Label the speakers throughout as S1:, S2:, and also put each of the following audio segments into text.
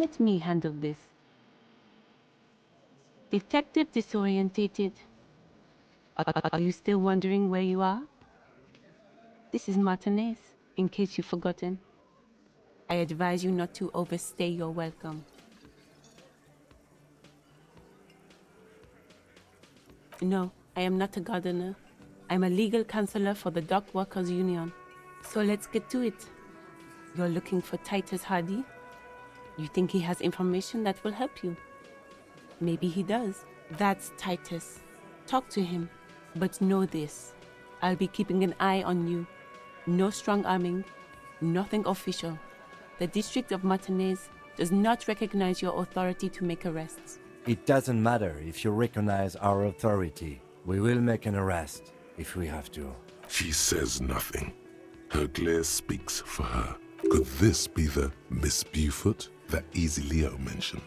S1: Let me handle this. Detective disorientated. Are you still wondering where you are? This is Martinez, in case you've forgotten. I advise you not to overstay your welcome. No, I am not a gardener. I'm a legal counselor for the Dock Workers Union. So let's get to it. You're looking for Titus Hardie? You think he has information that will help you? Maybe he does. That's Titus. Talk to him. But know this. I'll be keeping an eye on you. No strong arming. Nothing official. The District of Martinez does not recognize your authority to make arrests.
S2: It doesn't matter if you recognize our authority. We will make an arrest, if we have to.
S3: She says nothing. Her glare speaks for her. Could this be the Miss Beaufort that Easy Leo mentioned?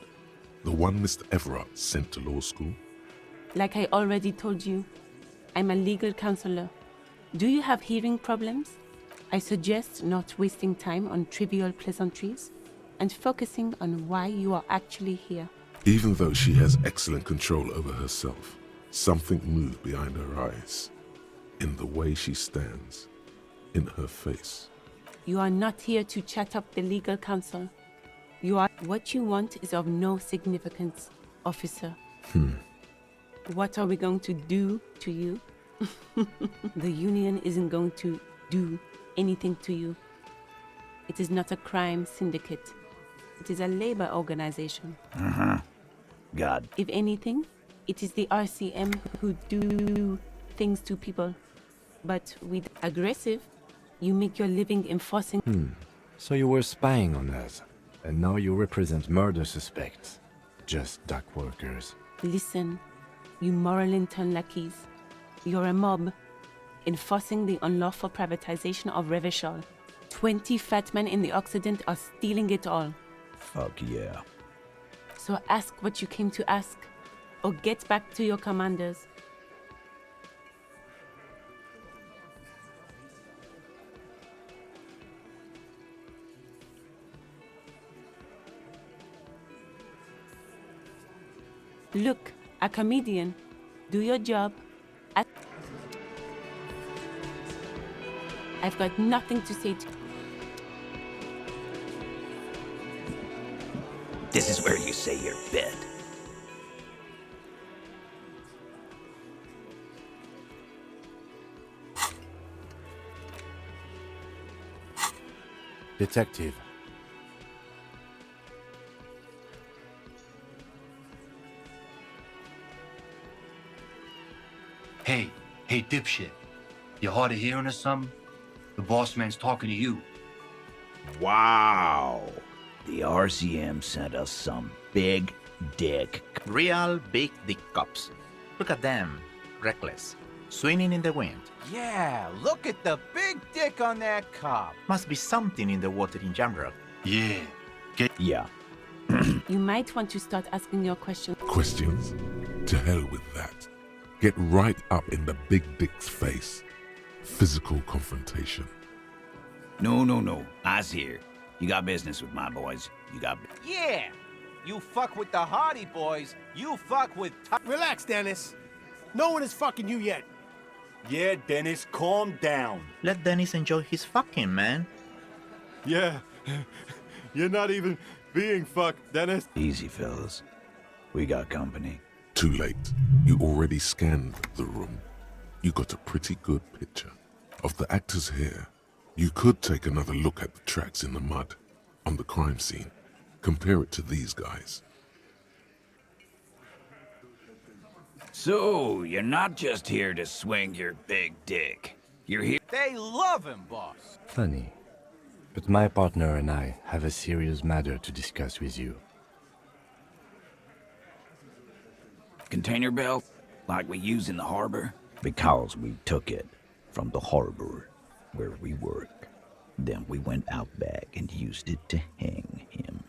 S3: The one Mr. Everard sent to law school?
S1: Like I already told you, I'm a legal counselor. Do you have hearing problems? I suggest not wasting time on trivial pleasantries and focusing on why you are actually here.
S3: Even though she has excellent control over herself, something moved behind her eyes. In the way she stands, in her face.
S1: You are not here to chat up the legal counsel. What you want is of no significance, officer. What are we going to do to you? The union isn't going to do anything to you. It is not a crime syndicate. It is a labor organization.
S4: God.
S1: If anything, it is the RCM who do things to people. But with aggressive, you make your living enforcing.
S2: So you were spying on us, and now you represent murder suspects. Just dock workers.
S1: Listen, you moral intern lackeys. You're a mob, enforcing the unlawful privatization of Revachol. 20 fat men in the Occident are stealing it all.
S4: Fuck yeah.
S1: So ask what you came to ask, or get back to your commanders. Look, a comedian. Do your job. I've got nothing to say to you.
S4: This is where you say your bit.
S2: Detective.
S5: Hey, dipshit. You hard of hearing or something? The boss man's talking to you.
S4: Wow. The RCM sent us some big dick.
S6: Real big dick cops. Look at them. Reckless. Swinging in the wind.
S7: Yeah, look at the big dick on that cop.
S6: Must be something in the water in general.
S5: Yeah.
S4: Yeah.
S1: You might want to start asking your questions.
S3: Questions? To hell with that. Get right up in the big dick's face. Physical confrontation.
S4: No. I's here. You got business with my boys. You got...
S7: Yeah, you fuck with the Hardie boys, you fuck with...
S8: Relax, Dennis. No one is fucking you yet.
S9: Yeah, Dennis, calm down.
S6: Let Dennis enjoy his fucking, man.
S9: Yeah, you're not even being fucked, Dennis.
S4: Easy, fellas. We got company.
S3: Too late. You already scanned the room. You got a pretty good picture of the actors here. You could take another look at the tracks in the mud on the crime scene. Compare it to these guys.
S4: So, you're not just here to swing your big dick. You're here...
S7: They love him, boss.
S2: Funny. But my partner and I have a serious matter to discuss with you.
S4: Container belt, like we use in the harbor? Because we took it from the harbor where we work. Then we went out back and used it to hang him.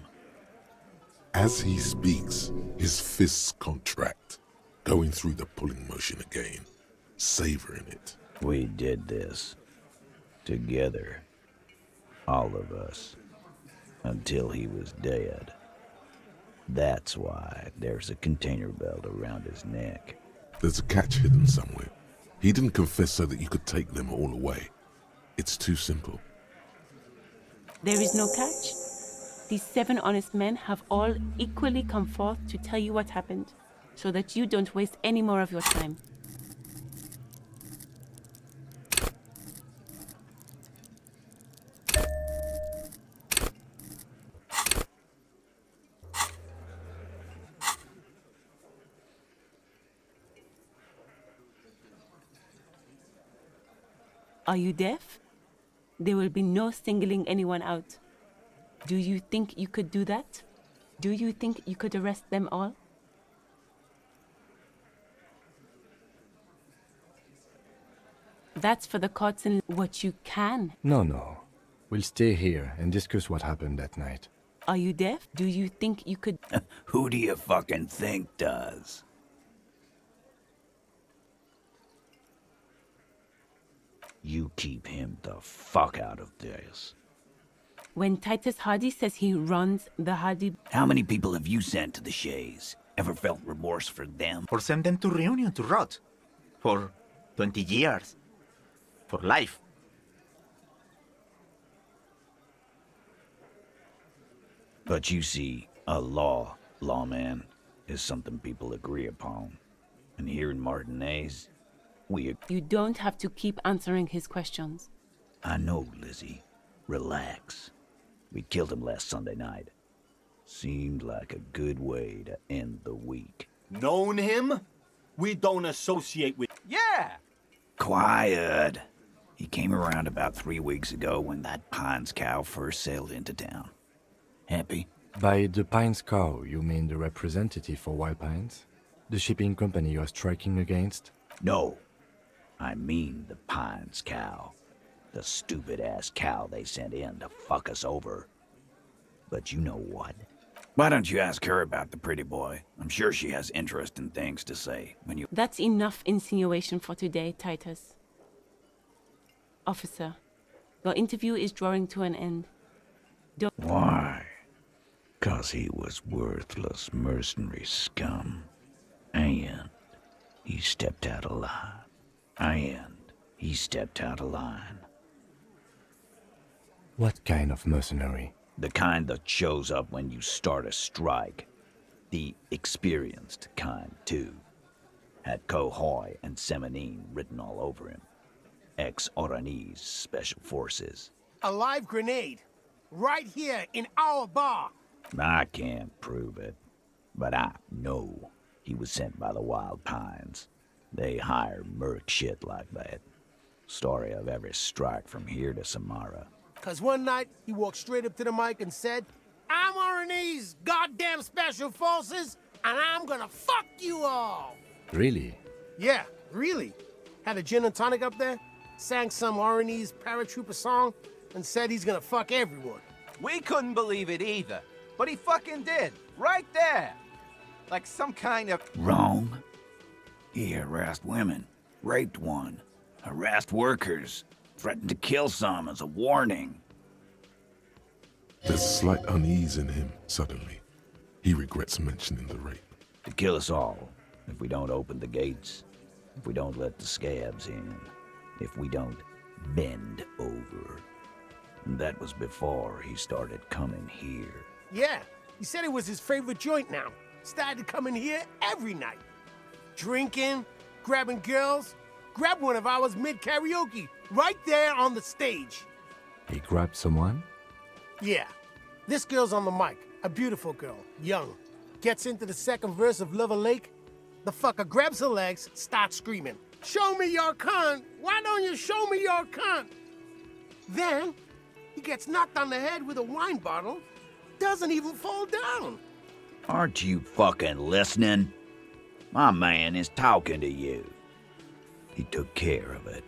S3: As he speaks, his fists contract, going through the pulling motion again, savoring it.
S4: We did this together, all of us, until he was dead. That's why there's a container belt around his neck.
S3: There's a catch hidden somewhere. He didn't confess so that you could take them all away. It's too simple.
S1: There is no catch. These 7 honest men have all equally come forth to tell you what happened, so that you don't waste any more of your time. Are you deaf? There will be no singling anyone out. Do you think you could do that? Do you think you could arrest them all? That's for the courts and what you can.
S2: No. We'll stay here and discuss what happened that night.
S1: Are you deaf? Do you think you could...
S4: Who do you fucking think does? You keep him the fuck out of this.
S1: When Titus Hardie says he runs the Hardie...
S4: How many people have you sent to the Shays? Ever felt remorse for them?
S6: Or send them to Reunion to rot. For 20 years. For life.
S4: But you see, a lawman, is something people agree upon. And here in Martinez,
S1: You don't have to keep answering his questions.
S4: I know, Lizzie. Relax. We killed him last Sunday night. Seemed like a good way to end the week.
S8: Known him? We don't associate with...
S7: Yeah!
S4: Quiet. He came around about 3 weeks ago when that Pines cow first sailed into town. Happy?
S2: By the Pines cow, you mean the representative for Wild Pines? The shipping company you are striking against?
S4: No. I mean the Pines cow. The stupid-ass cow they sent in to fuck us over. But you know what? Why don't you ask her about the pretty boy? I'm sure she has interesting things to say when you...
S1: That's enough insinuation for today, Titus. Officer, your interview is drawing to an end.
S4: Why? 'Cause he was worthless mercenary scum. And he stepped out of line.
S2: What kind of mercenary?
S4: The kind that shows up when you start a strike. The experienced kind, too. Had Cohoy and Semenine written all over him. Ex-Oranese Special Forces.
S8: A live grenade. Right here in our bar.
S4: I can't prove it, but I know he was sent by the Wild Pines. They hire merc shit like that. Story of every strike from here to Samara.
S8: 'Cause one night, he walked straight up to the mic and said, I'm RNA's goddamn Special Forces, and I'm gonna fuck you all!
S2: Really?
S8: Yeah, really. Had a gin and tonic up there, sang some RNA's paratrooper song, and said he's gonna fuck everyone.
S7: We couldn't believe it either. But he fucking did. Right there. Like some kind of...
S4: Wrong. He harassed women, raped one, harassed workers, threatened to kill some as a warning.
S3: There's slight unease in him, suddenly. He regrets mentioning the rape.
S4: To kill us all, if we don't open the gates, if we don't let the scabs in, if we don't bend over. And that was before he started coming here.
S8: Yeah, he said it was his favorite joint now. Started coming here every night. Drinking, grabbing girls. Grabbed one of ours mid-karaoke, right there on the stage.
S2: He grabbed someone?
S8: Yeah. This girl's on the mic. A beautiful girl, young. Gets into the second verse of Lover Lake. The fucker grabs her legs, starts screaming. Show me your cunt! Why don't you show me your cunt? Then, he gets knocked on the head with a wine bottle. Doesn't even fall down.
S4: Aren't you fucking listening? My man is talking to you. He took care of it.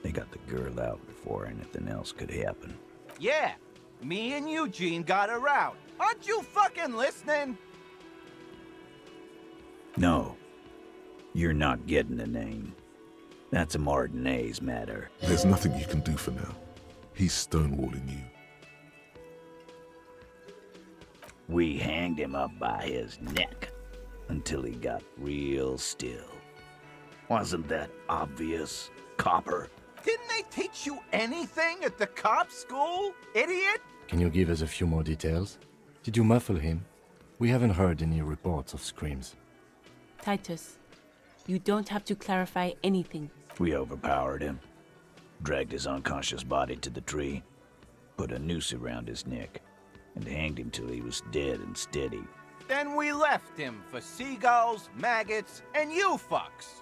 S4: They got the girl out before anything else could happen.
S7: Yeah, me and Eugene got her out. Aren't you fucking listening?
S4: No, you're not getting the name. That's a Martinez matter.
S3: There's nothing you can do for now. He's stonewalling you.
S4: We hanged him up by his neck until he got real still. Wasn't that obvious, Copper?
S7: Didn't they teach you anything at the cop school, idiot?
S2: Can you give us a few more details? Did you muffle him? We haven't heard any reports of screams.
S1: Titus, you don't have to clarify anything.
S4: We overpowered him, dragged his unconscious body to the tree, put a noose around his neck, and hanged him till he was dead and steady.
S7: Then we left him for seagulls, maggots, and you fucks.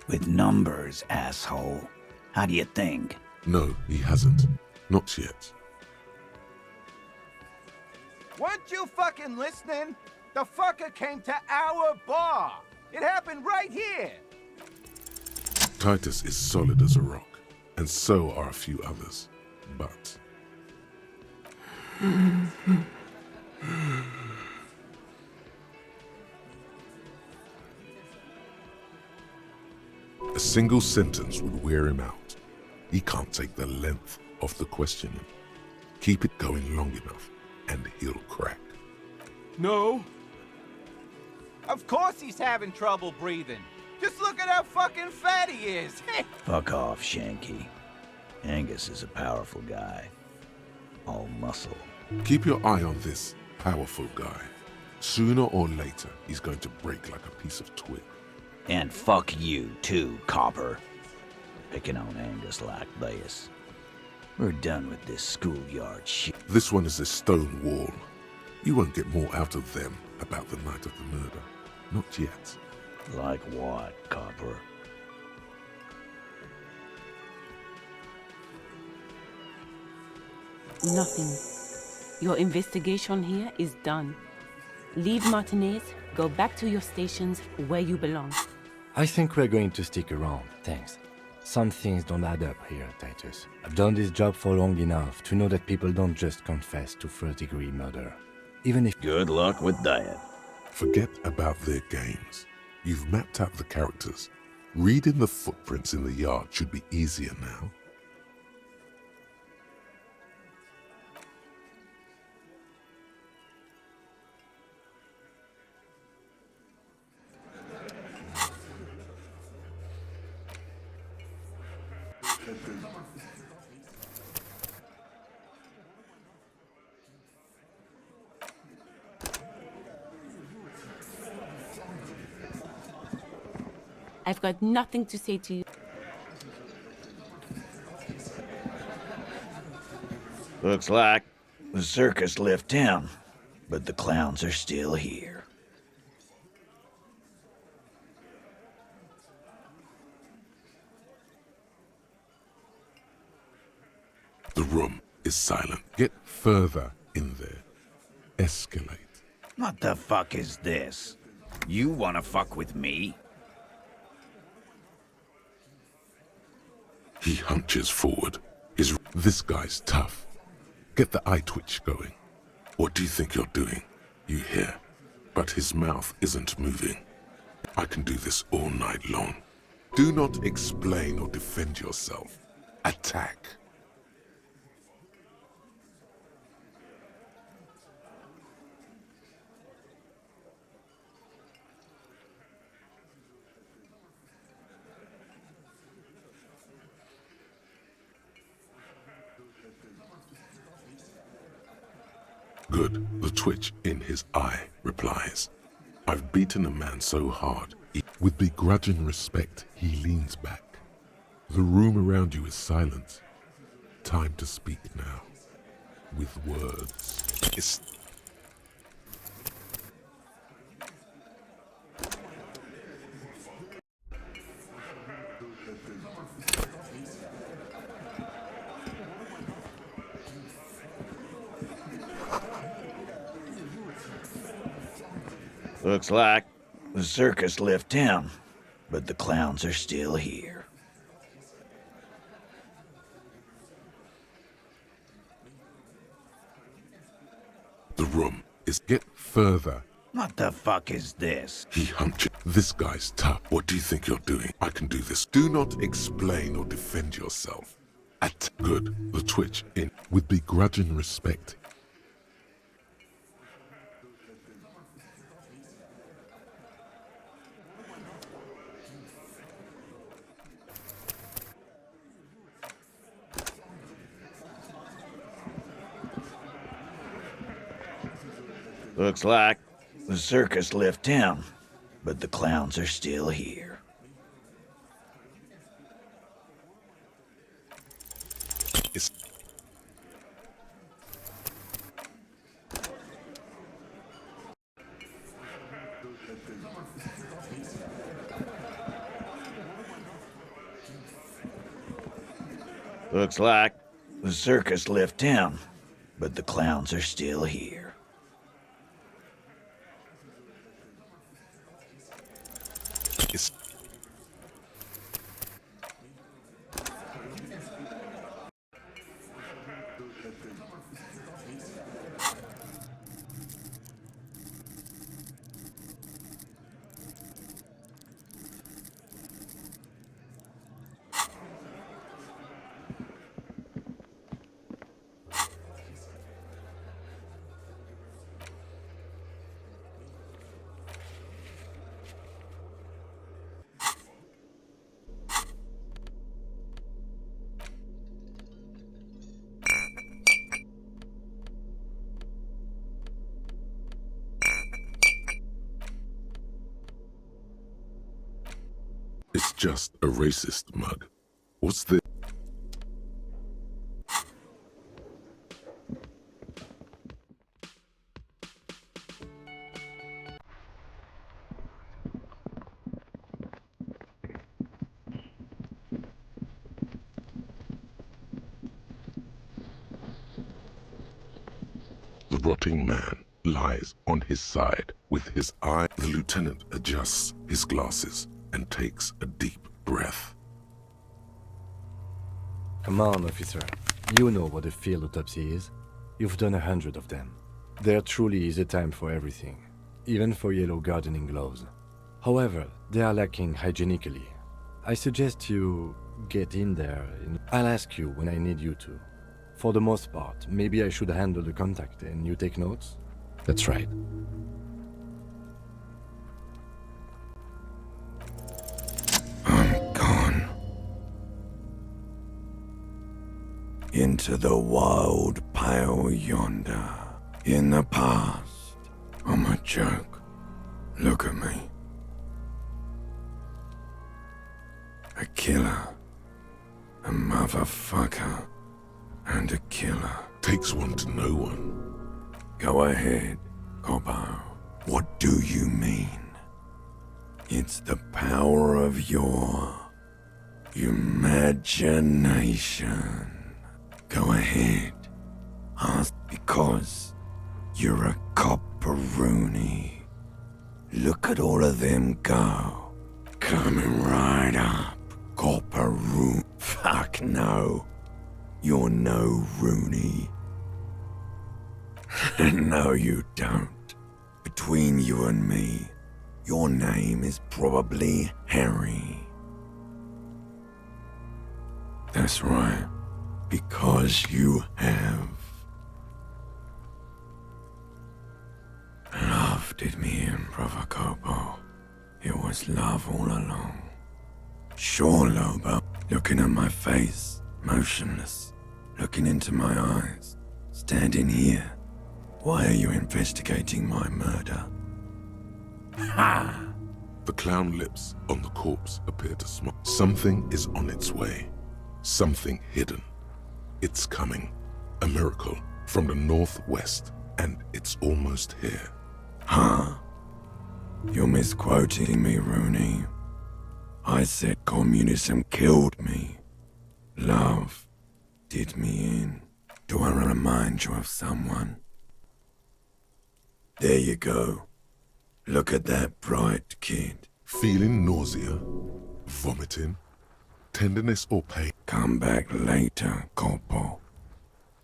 S4: With numbers, asshole. How do you think?
S3: No, he hasn't. Not yet.
S7: Weren't you fucking listening? The fucker came to our bar. It happened right here.
S3: Titus is solid as a rock, and so are a few others. But... a single sentence would wear him out. He can't take the length of the questioning. Keep it going long enough, and he'll crack.
S9: No.
S7: Of course he's having trouble breathing. Just look at how fucking fat he is.
S4: Fuck off, Shanky. Angus is a powerful guy. All muscle.
S3: Keep your eye on this powerful guy. Sooner or later, he's going to break like a piece of twig.
S4: And fuck you, too, Copper. Picking on Angus like this. We're done with this schoolyard shit.
S3: This one is a stone wall. You won't get more out of them about the night of the murder. Not yet.
S4: Like what, Copper?
S1: Nothing. Your investigation here is done. Leave Martinez, go back to your stations where you belong.
S2: I think we're going to stick around, thanks. Some things don't add up here, Titus. I've done this job for long enough to know that people don't just confess to first-degree murder. Even if...
S4: Good luck with that.
S3: Forget about their games. You've mapped out the characters. Reading the footprints in the yard should be easier now.
S1: I've got nothing to say to you.
S4: Looks like the circus left town, but the clowns are still here.
S3: The room is silent. Get further in there. Escalate.
S4: What the fuck is this? You wanna fuck with me?
S3: He hunches forward. This guy's tough. Get the eye twitch going. What do you think you're doing? You hear, but his mouth isn't moving. I can do this all night long. Do not explain or defend yourself. Attack. Good. The twitch in his eye replies. I've beaten a man so hard. With begrudging respect, he leans back. The room around you is silent. Time to speak now. With words.
S4: Looks like the circus left town, but the clowns are still here.
S3: The room is get further.
S4: What the fuck is this?
S3: He hunches. This guy's tough. What do you think you're doing? I can do this. Do not explain or defend yourself. Good. The twitch in. With begrudging respect,
S4: Looks like the circus left town, but the clowns are still here.
S3: It's
S4: Looks like the circus left town, but the clowns are still here.
S3: it's It's just a racist mug. What's this? The rotting man lies on his side with his eye. The lieutenant adjusts his glasses and takes a deep breath.
S2: Come on, officer. You know what a field autopsy is. You've done 100 of them. There truly is a time for everything, even for yellow gardening gloves. However, they are lacking hygienically. I suggest you get in there. I'll ask you when I need you to. For the most part, maybe I should handle the contact and you take notes? That's right.
S10: I'm gone. Into the wild pale yonder. In the past, I'm a joke. Look at me. A killer. A motherfucker. And a killer.
S3: Takes one to know one.
S10: Go ahead, Coppo. What do you mean? It's the power of your imagination. Go ahead. Ask because you're a copperoonie. Look at all of them go. Coming right up. Copperoon. Fuck no. You're no Rooney. No, you don't. Between you and me, your name is probably Harry. That's right, because you have love did me in, Brother Copo. It was love all along. Sure, Lobo, looking at my face, motionless, looking into my eyes, standing here. Why are you investigating my murder? Ha!
S3: The clown lips on the corpse appear to smile. Something is on its way. Something hidden. It's coming. A miracle from the northwest, and it's almost here.
S10: Huh? You're misquoting me, Rooney. I said communism killed me. Love did me in. Do I remind you of someone? There you go. Look at that bright kid.
S3: Feeling nausea, vomiting, tenderness or pain.
S10: Come back later, Corporal.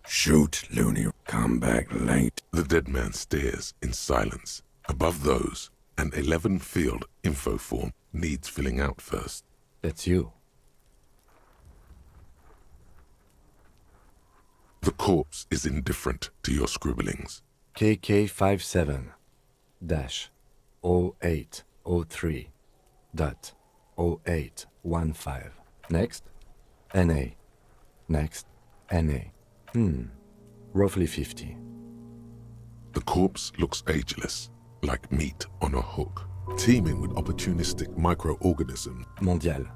S10: Shoot, Looney. Come back late.
S3: The dead man stares in silence. Above those, an 11 field info form needs filling out first.
S2: That's you.
S3: The corpse is indifferent to your scribblings.
S2: KK57-0803.0815. Next, NA. Next, NA. Roughly 50.
S3: The corpse looks ageless, like meat on a hook, teeming with opportunistic microorganisms.
S2: Mondial.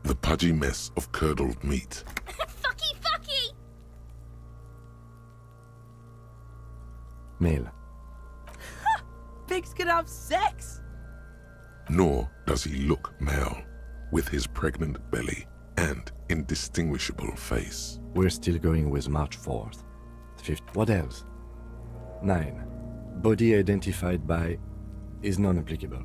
S3: The pudgy mess of curdled meat.
S11: Fucky, fucky!
S2: Male.
S12: Pigs can have sex!
S3: Nor does he look male, with his pregnant belly and indistinguishable face.
S2: We're still going with March 4th. 5th. What else? 9. Body identified by is non-applicable.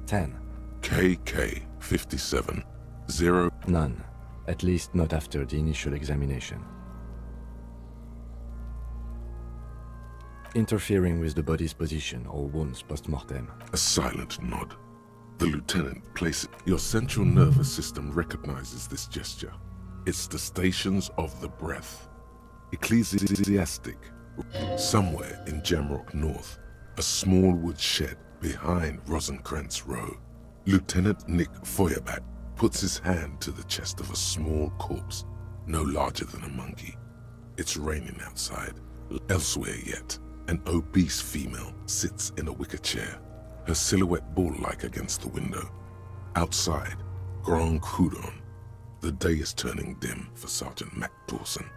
S2: 10.
S3: KK 57 0.
S2: None. At least not after the initial examination. Interfering with the body's position or wounds post-mortem.
S3: A silent nod. The lieutenant places. Your central nervous system recognizes this gesture. It's the stations of the breath. Ecclesiastic. Somewhere in Jamrock North, a small wood shed behind Rosencrantz Row. Lieutenant Nick Feuerbach puts his hand to the chest of a small corpse, no larger than a monkey. It's raining outside. Elsewhere yet, an obese female sits in a wicker chair, her silhouette bull-like against the window. Outside, Grand Coudon. The day is turning dim for Sergeant Mac Dawson.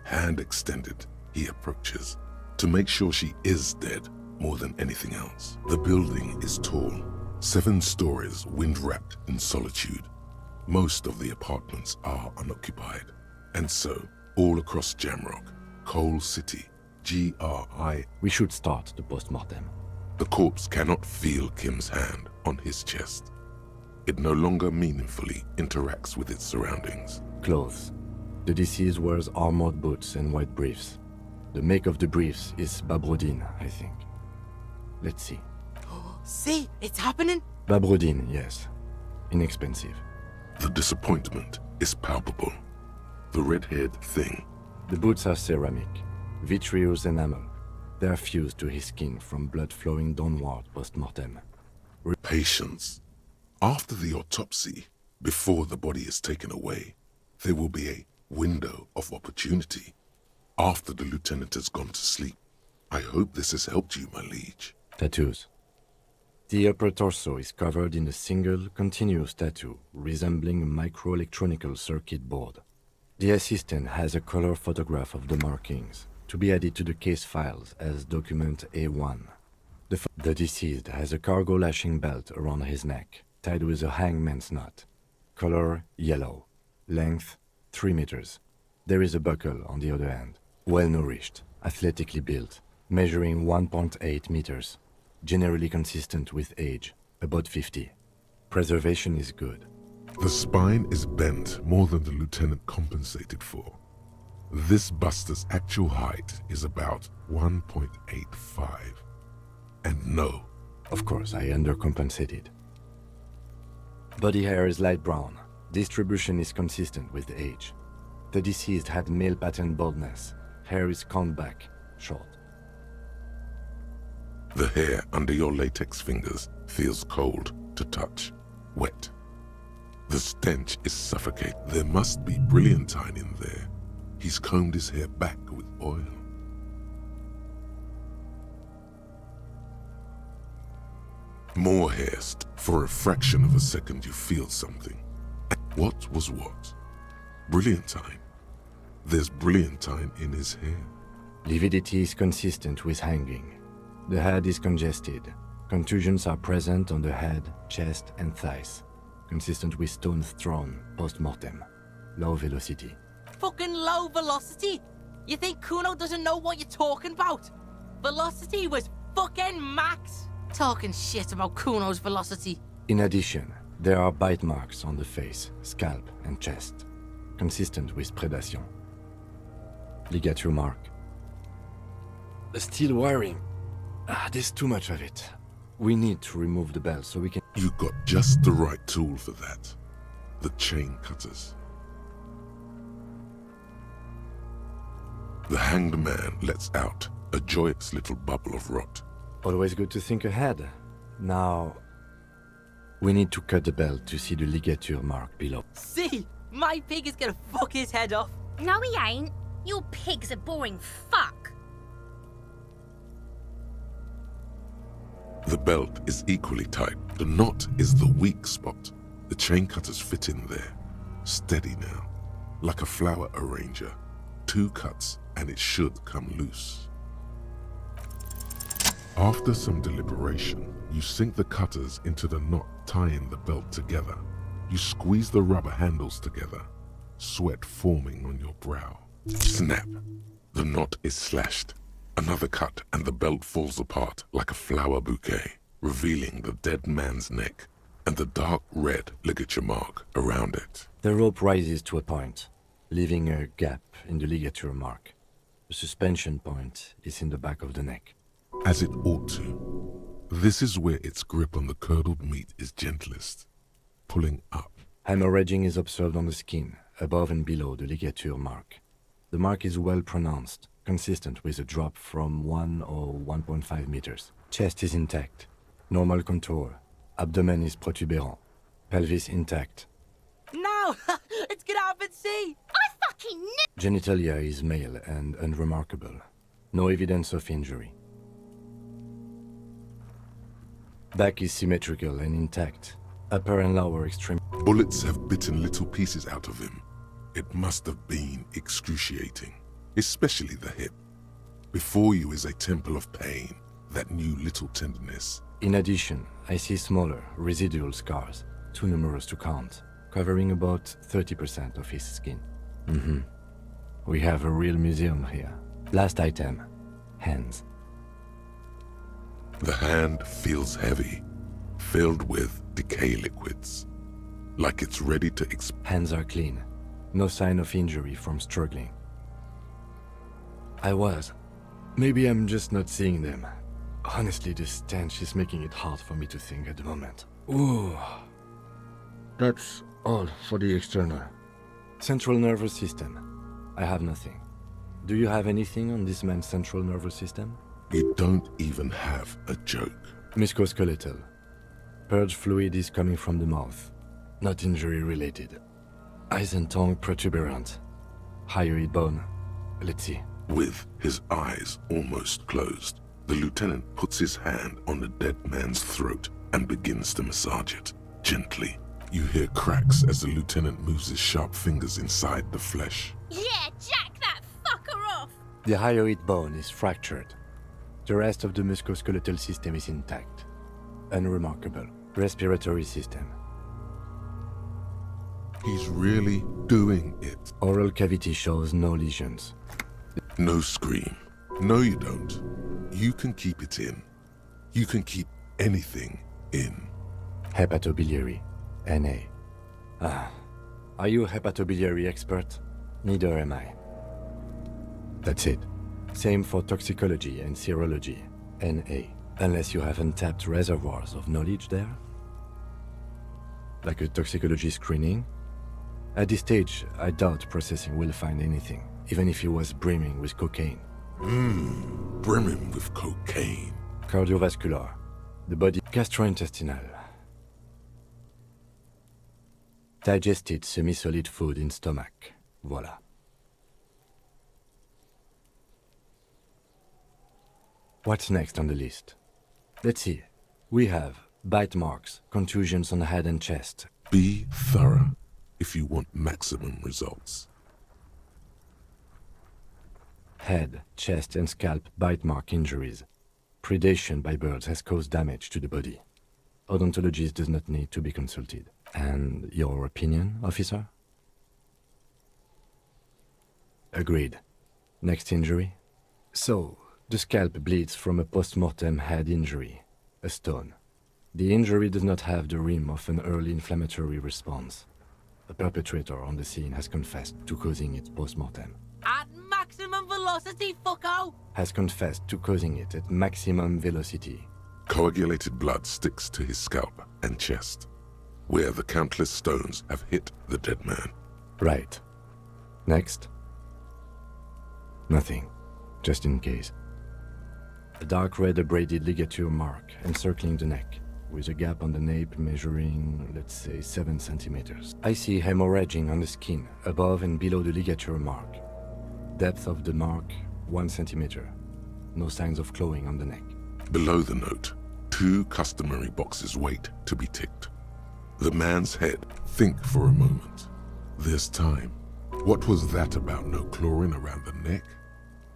S3: Hand extended, he approaches, to make sure she is dead more than anything else. The building is tall, 7 stories, wind-wrapped in solitude. Most of the apartments are unoccupied, and so, all across Jamrock, Coal City, GRI.
S2: We should start the post-mortem.
S3: The corpse cannot feel Kim's hand on his chest. It no longer meaningfully interacts with its surroundings.
S2: Clothes. The deceased wears armored boots and white briefs. The make of the briefs is Babrodine, I think. Let's see.
S12: See, it's happening.
S2: Babrodine, yes. Inexpensive.
S3: The disappointment is palpable. The red-haired thing.
S2: The boots are ceramic, vitreous enamel. They are fused to his skin from blood flowing downward post-mortem.
S3: Patience. After the autopsy, before the body is taken away, there will be a window of opportunity. After the lieutenant has gone to sleep. I hope this has helped you, my liege.
S2: Tattoos. The upper torso is covered in a single, continuous tattoo resembling a microelectronical circuit board. The assistant has a color photograph of the markings, to be added to the case files as document A1. The deceased has a cargo lashing belt around his neck, tied with a hangman's knot. Color yellow. Length 3 meters. There is a buckle on the other end. Well-nourished, athletically built, measuring 1.8 meters. Generally consistent with age, about 50. Preservation is good.
S3: The spine is bent more than the lieutenant compensated for. This buster's actual height is about 1.85. And no.
S2: Of course, I undercompensated. Body hair is light brown. Distribution is consistent with age. The deceased had male pattern baldness. Hair is combed back, short.
S3: The hair under your latex fingers feels cold to touch, wet. The stench is suffocating. There must be brilliantine in there. He's combed his hair back with oil. More hair. For a fraction of a second you feel something. What was what? Brilliantine. There's brilliantine in his hair.
S2: Lividity is consistent with hanging. The head is congested. Contusions are present on the head, chest, and thighs. Consistent with stones thrown post-mortem. Low velocity.
S12: Fucking low velocity? You think Kuno doesn't know what you're talking about? Velocity was fucking max. Talking shit about Kuno's velocity.
S2: In addition, there are bite marks on the face, scalp, and chest. Consistent with predation. Ligature mark. Still wiring. There's too much of it. We need to remove the bell so we can...
S3: You got just the right tool for that. The chain cutters. The hanged man lets out a joyous little bubble of rot.
S2: Always good to think ahead. Now, we need to cut the bell to see the ligature mark below.
S12: See? My pig is gonna fuck his head off.
S11: No, he ain't. Your pig's a boring fuck.
S3: The belt is equally tight. The knot is the weak spot. The chain cutters fit in there. Steady now. Like a flower arranger. 2 cuts and it should come loose. After some deliberation, you sink the cutters into the knot tying the belt together. You squeeze the rubber handles together, sweat forming on your brow. Snap! The knot is slashed. Another cut and the belt falls apart like a flower bouquet, revealing the dead man's neck and the dark red ligature mark around it.
S2: The rope rises to a point, leaving a gap in the ligature mark. The suspension point is in the back of the neck.
S3: As it ought to. This is where its grip on the curdled meat is gentlest, pulling up.
S2: Hemorrhaging is observed on the skin, above and below the ligature mark. The mark is well pronounced, consistent with a drop from 1 or 1.5 meters. Chest is intact, normal contour. Abdomen is protuberant, pelvis intact.
S12: No! Let's get up and see!
S11: I fucking knew!
S2: Genitalia is male and unremarkable. No evidence of injury. Back is symmetrical and intact. Upper and lower extreme.
S3: Bullets have bitten little pieces out of him. It must have been excruciating, especially the hip. Before you is a temple of pain that knew little tenderness.
S2: In addition, I see smaller, residual scars, too numerous to count, covering about 30% of his skin. We have a real museum here. Last item, hands.
S3: The hand feels heavy, filled with decay liquids, like it's ready to
S2: Hands are clean. No sign of injury from struggling. Maybe I'm just not seeing them. Honestly, the stench is making it hard for me to think at the moment. Ooh. That's all for the external. Central nervous system. I have nothing. Do you have anything on this man's central nervous system?
S3: You don't even have a joke.
S2: Musculoskeletal. Purge fluid is coming from the mouth. Not injury related. Eyes and tongue protuberant. Hyoid bone. Let's see.
S3: With his eyes almost closed, the lieutenant puts his hand on the dead man's throat and begins to massage it. Gently, you hear cracks as the lieutenant moves his sharp fingers inside the flesh.
S11: Yeah, jack that fucker off!
S2: The hyoid bone is fractured. The rest of the musculoskeletal system is intact. Unremarkable. Respiratory system.
S3: He's really doing it.
S2: Oral cavity shows no lesions.
S3: No scream. No, you don't. You can keep it in. You can keep anything in.
S2: Hepatobiliary. NA. Are you a hepatobiliary expert? Neither am I. That's it. Same for toxicology and serology. NA. Unless you have untapped reservoirs of knowledge there? Like a toxicology screening? At this stage, I doubt processing will find anything, even if he was brimming with cocaine.
S3: Brimming with cocaine.
S2: Cardiovascular. The body. Gastrointestinal. Digested semi-solid food in stomach. Voila. What's next on the list? Let's see. We have bite marks, contusions on the head and chest.
S3: Be thorough if you want maximum results.
S2: Head, chest and scalp bite mark injuries. Predation by birds has caused damage to the body. Odontologist does not need to be consulted. And your opinion, officer? Agreed. Next injury? So, the scalp bleeds from a post-mortem head injury, a stone. The injury does not have the rim of an early inflammatory response. The perpetrator on the scene has confessed to causing it post-mortem.
S12: At maximum velocity, fucko!
S2: Has confessed to causing it at maximum velocity.
S3: Coagulated blood sticks to his scalp and chest, where the countless stones have hit the dead man.
S2: Right. Next? Nothing. Just in case. A dark red abraded ligature mark encircling the neck, with a gap on the nape measuring, let's say, 7 centimeters. I see hemorrhaging on the skin, above and below the ligature mark. Depth of the mark, 1 centimeter. No signs of clawing on the neck.
S3: Below the note, 2 2 customary boxes wait to be ticked. The man's head. Think for a moment. There's time. What was that about no clawing around the neck?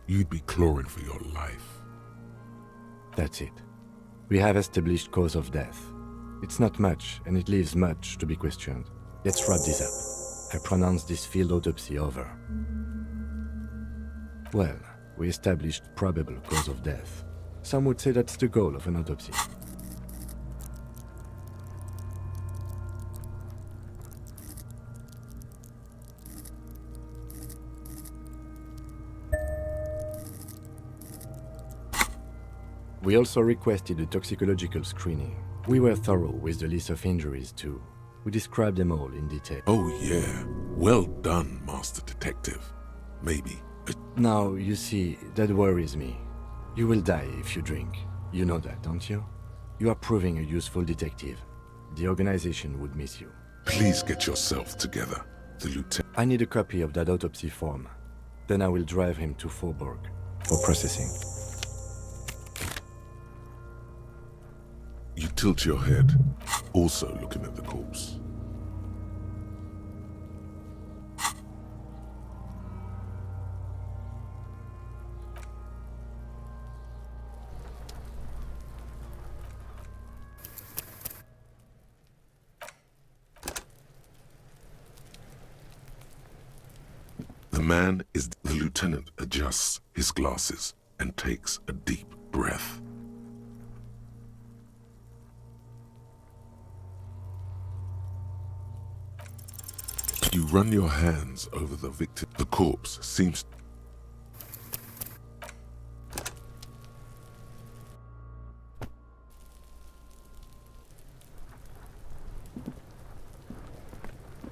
S3: You'd be clawing for your life.
S2: That's it. We have established cause of death. It's not much, and it leaves much to be questioned. Let's wrap this up. I pronounce this field autopsy over. Well, we established probable cause of death. Some would say that's the goal of an autopsy. We also requested a toxicological screening. We were thorough with the list of injuries too. We described them all in detail.
S3: Oh yeah, well done, Master Detective. Maybe.
S2: Now, you see, that worries me. You will die if you drink. You know that, don't you? You are proving a useful detective. The organization would miss you.
S3: Please get yourself together, the lieutenant.
S2: I need a copy of that autopsy form. Then I will drive him to Faubourg for processing.
S3: You tilt your head, also looking at the corpse. The man is... The lieutenant adjusts his glasses and takes a deep breath. You run your hands over the victim. The corpse seems...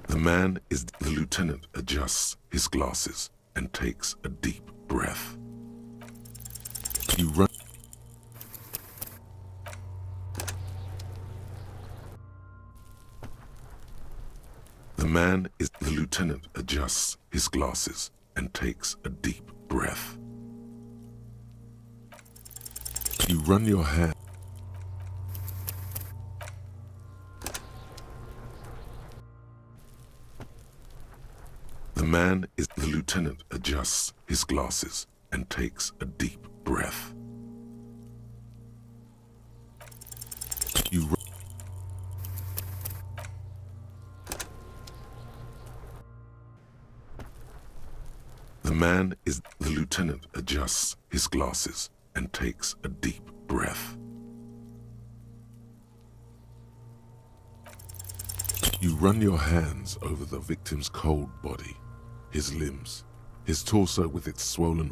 S3: The man is... The lieutenant adjusts his glasses and takes a deep breath. You run... The man is... The lieutenant adjusts his glasses and takes a deep breath. You run your hand... The man is... The lieutenant adjusts his glasses and takes a deep breath. You run... The man is... The lieutenant adjusts his glasses and takes a deep breath. You run your hands over the victim's cold body, his limbs, his torso with its swollen...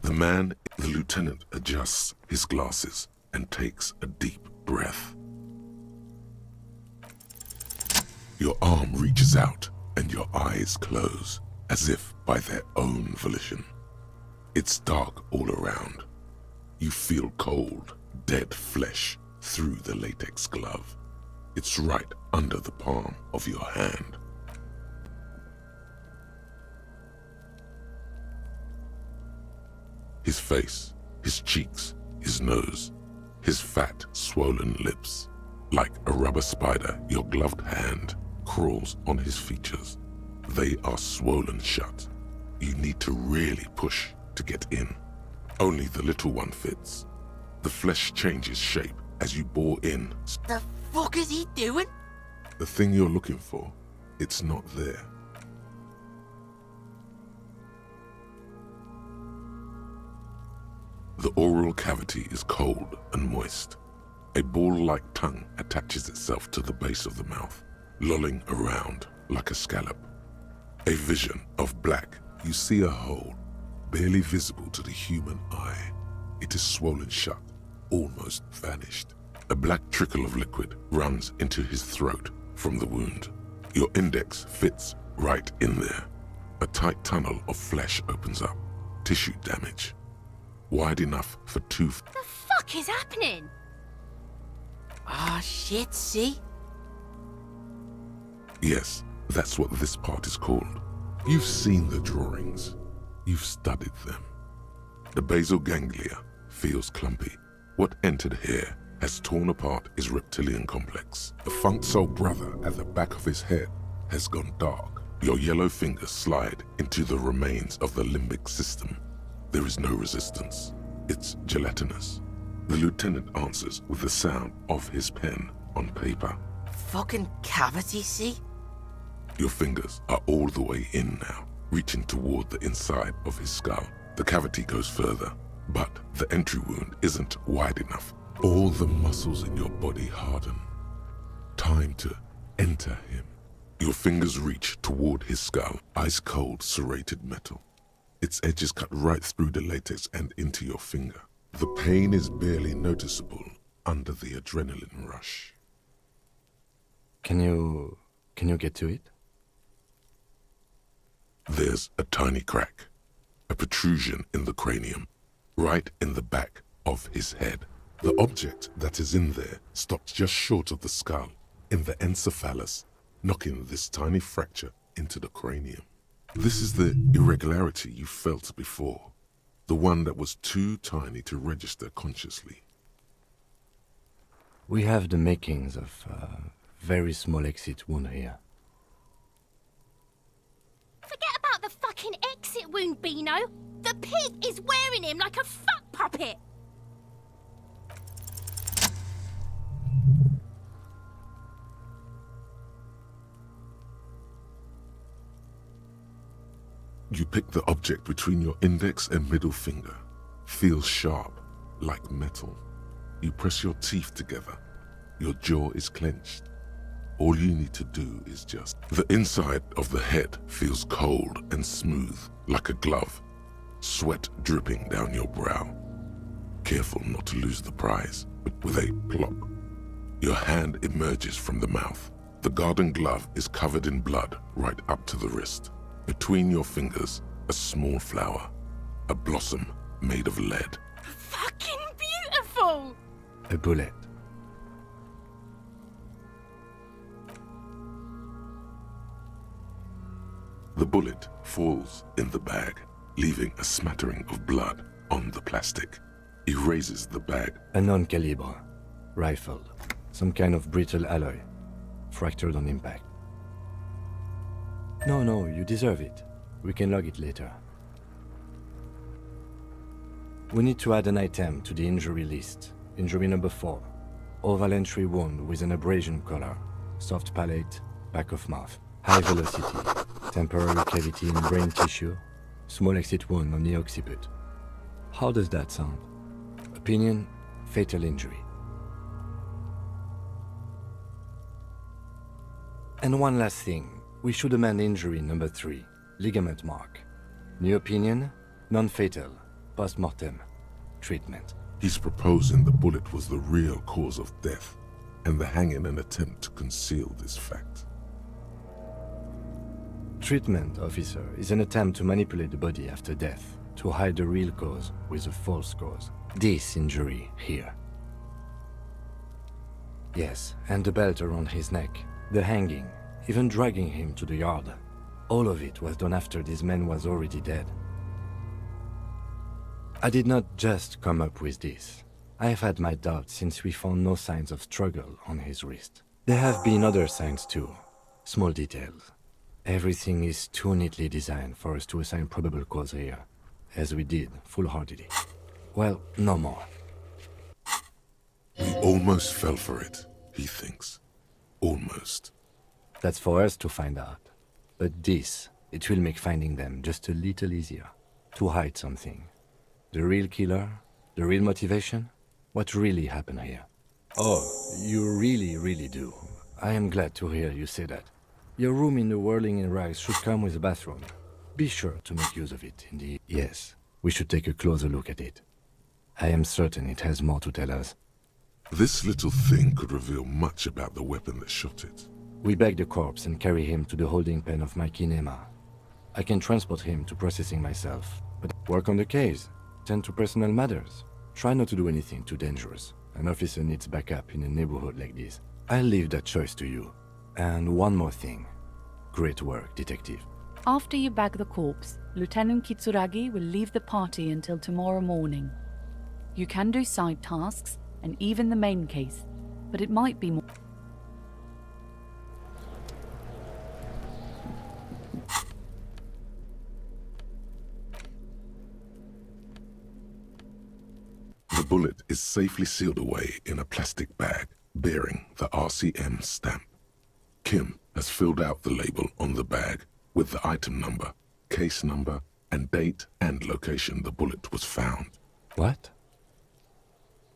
S3: The man... The lieutenant adjusts his glasses and takes a deep breath. Your arm reaches out and your eyes close, as if by their own volition. It's dark all around. You feel cold, dead flesh through the latex glove. It's right under the palm of your hand. His face, his cheeks, his nose, his fat, swollen lips. Like a rubber spider, your gloved hand crawls on his features. They are swollen shut. You need to really push to get in. Only the little one fits. The flesh changes shape as you bore in.
S12: The fuck is he doing?
S3: The thing you're looking for, it's not there. The oral cavity is cold and moist. A ball-like tongue attaches itself to the base of the mouth, lolling around like a scallop. A vision of black. You see a hole, barely visible to the human eye. It is swollen shut, almost vanished. A black trickle of liquid runs into his throat from the wound. Your index fits right in there. A tight tunnel of flesh opens up. Tissue damage. Wide enough for two...
S11: The fuck is happening?
S12: Ah, shit, see?
S3: Yes, that's what this part is called. You've seen the drawings. You've studied them. The basal ganglia feels clumpy. What entered here has torn apart his reptilian complex. The funk soul brother at the back of his head has gone dark. Your yellow fingers slide into the remains of the limbic system. There is no resistance. It's gelatinous. The lieutenant answers with the sound of his pen on paper.
S12: Fucking cavity, see?
S3: Your fingers are all the way in now, reaching toward the inside of his skull. The cavity goes further, but the entry wound isn't wide enough. All the muscles in your body harden. Time to enter him. Your fingers reach toward his skull, ice-cold serrated metal. Its edges cut right through the latex and into your finger. The pain is barely noticeable under the adrenaline rush.
S2: Can you get to it?
S3: There's a tiny crack, a protrusion in the cranium, right in the back of his head. The object that is in there stops just short of the skull, in the encephalus, knocking this tiny fracture into the cranium. This is the irregularity you felt before, the one that was too tiny to register consciously.
S2: We have the makings of a very small exit wound here.
S11: Forget about the fucking exit wound, Beano. The pig is wearing him like a fuck puppet.
S3: You pick the object between your index and middle finger. Feels sharp, like metal. You press your teeth together. Your jaw is clenched. All you need to do is just... The inside of the head feels cold and smooth, like a glove. Sweat dripping down your brow. Careful not to lose the prize, but with a plop, your hand emerges from the mouth. The garden glove is covered in blood right up to the wrist. Between your fingers, a small flower, a blossom made of lead.
S11: Fucking beautiful!
S2: A bullet.
S3: The bullet falls in the bag, leaving a smattering of blood on the plastic. He raises the bag.
S2: A non-calibre rifle. Some kind of brittle alloy. Fractured on impact. No, you deserve it. We can log it later. We need to add an item to the injury list. Injury number 4. Oval entry wound with an abrasion color. Soft palate, back of mouth. High velocity. Temporary cavity in brain tissue. Small exit wound on the occiput. How does that sound? Opinion, fatal injury. And one last thing. We should amend injury number 3, ligament mark. New opinion, non-fatal, post-mortem, treatment.
S3: He's proposing the bullet was the real cause of death, and the hanging an attempt to conceal this fact.
S2: Treatment, officer, is an attempt to manipulate the body after death, to hide the real cause with a false cause. This injury here. Yes, and the belt around his neck, the hanging, even dragging him to the yard. All of it was done after this man was already dead. I did not just come up with this. I have had my doubts since we found no signs of struggle on his wrist. There have been other signs too. Small details. Everything is too neatly designed for us to assign probable cause here, as we did foolhardily. Well, no more.
S3: We almost fell for it, he thinks. Almost.
S2: That's for us to find out. But this, it will make finding them just a little easier. To hide something. The real killer, the real motivation, what really happened here. Oh, you really do. I am glad to hear you say that. Your room in the Whirling in Rags should come with a bathroom. Be sure to make use of it in the... Yes, we should take a closer look at it. I am certain it has more to tell us.
S3: This little thing could reveal much about the weapon that shot it.
S2: We bag the corpse and carry him to the holding pen of my kinema. I can transport him to processing myself, but work on the case. Tend to personal matters. Try not to do anything too dangerous. An officer needs backup in a neighborhood like this. I'll leave that choice to you. And one more thing. Great work, detective.
S13: After you bag the corpse, Lieutenant Kitsuragi will leave the party until tomorrow morning. You can do side tasks and even the main case, but it might be more.
S3: The bullet is safely sealed away in a plastic bag bearing the RCM stamp. Kim has filled out the label on the bag with the item number, case number, and date and location the bullet was found.
S2: What?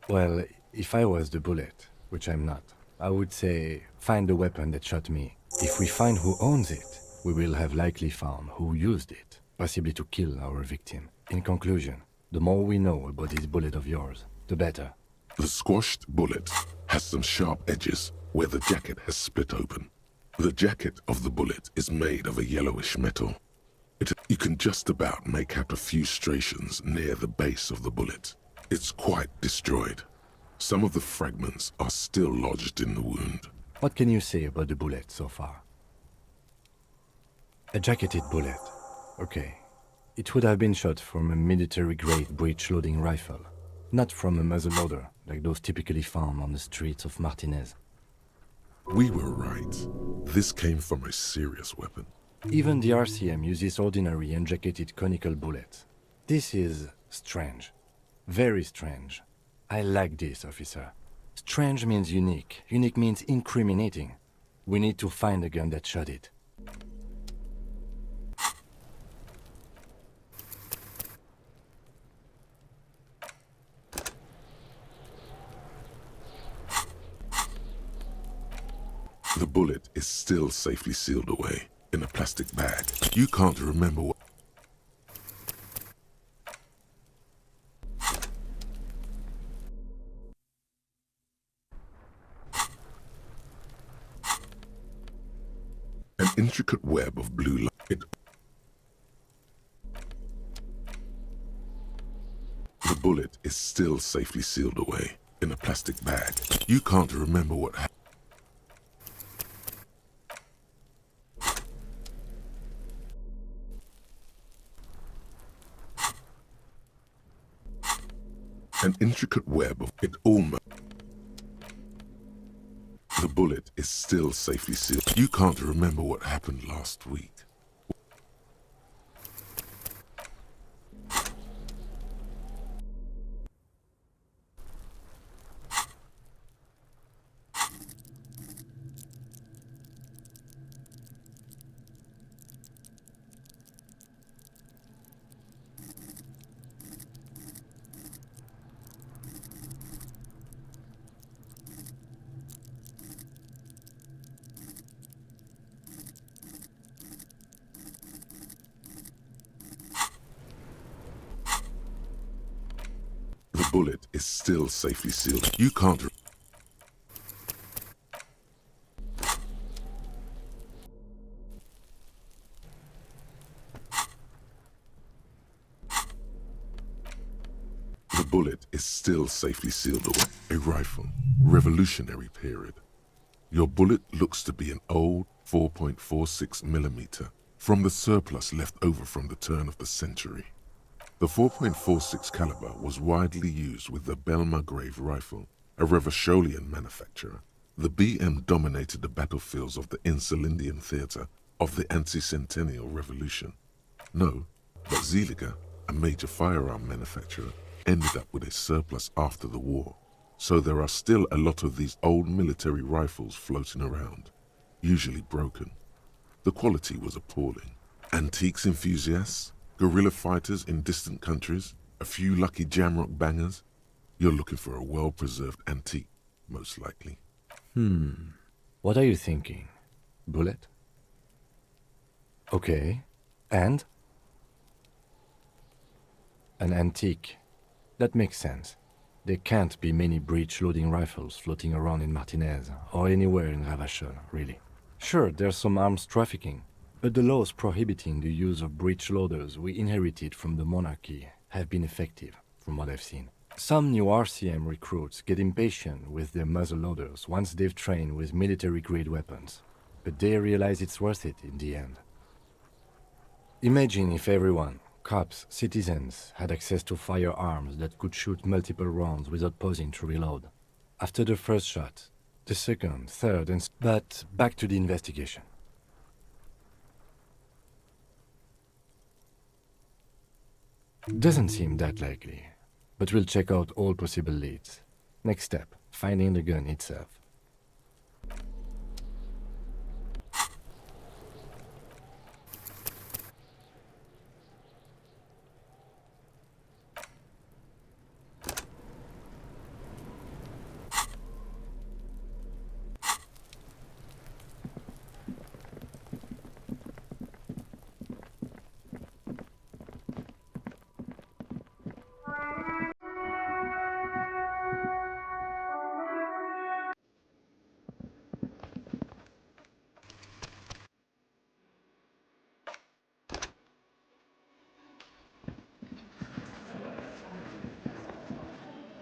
S2: Well, if I was the bullet, which I'm not, I would say find the weapon that shot me. If we find who owns it, we will have likely found who used it, possibly to kill our victim. In conclusion, the more we know about this bullet of yours, the better.
S3: The squashed bullet has some sharp edges where the jacket has split open. The jacket of the bullet is made of a yellowish metal. You can just about make out a few striations near the base of the bullet. It's quite destroyed. Some of the fragments are still lodged in the wound.
S2: What can you say about the bullet so far? A jacketed bullet. Okay. It would have been shot from a military-grade breech-loading rifle, not from a muzzleloader like those typically found on the streets of Martinez.
S3: We were right. This came from a serious weapon.
S2: Even the RCM uses ordinary unjacketed conical bullets. This is strange. Very strange. I like this, officer. Strange means unique. Unique means incriminating. We need to find the gun that shot it.
S3: The bullet is still safely sealed away in a plastic bag. You can't remember what... An intricate web of blue light. The bullet is still safely sealed away in a plastic bag. You can't remember what happened. An intricate web of it almost... The bullet is still safely sealed. You can't remember what happened last week. The bullet is still safely sealed. You can't... The bullet is still safely sealed away. A rifle. Revolutionary period. Your bullet looks to be an old 4.46 millimeter from the surplus left over from the turn of the century. The 4.46 caliber was widely used with the Belmargrave rifle, a Revacholian manufacturer. The BM dominated the battlefields of the Insulindian theater of the anti-centennial revolution. No, but Zeliger, a major firearm manufacturer, ended up with a surplus after the war. So there are still a lot of these old military rifles floating around, usually broken. The quality was appalling. Antiques enthusiasts, guerrilla fighters in distant countries, a few lucky jamrock bangers. You're looking for a well-preserved antique, most likely.
S2: What are you thinking? Bullet? Okay. And? An antique. That makes sense. There can't be many breech-loading rifles floating around in Martinez, or anywhere in Ravachol, really. Sure, there's some arms trafficking, but the laws prohibiting the use of breech loaders we inherited from the monarchy have been effective, from what I've seen. Some new RCM recruits get impatient with their muzzle loaders once they've trained with military-grade weapons, but they realize it's worth it in the end. Imagine if everyone, cops, citizens, had access to firearms that could shoot multiple rounds without pausing to reload. After the first shot, the second, third, but back to the investigation. Doesn't seem that likely, but we'll check out all possible leads. Next step, finding the gun itself.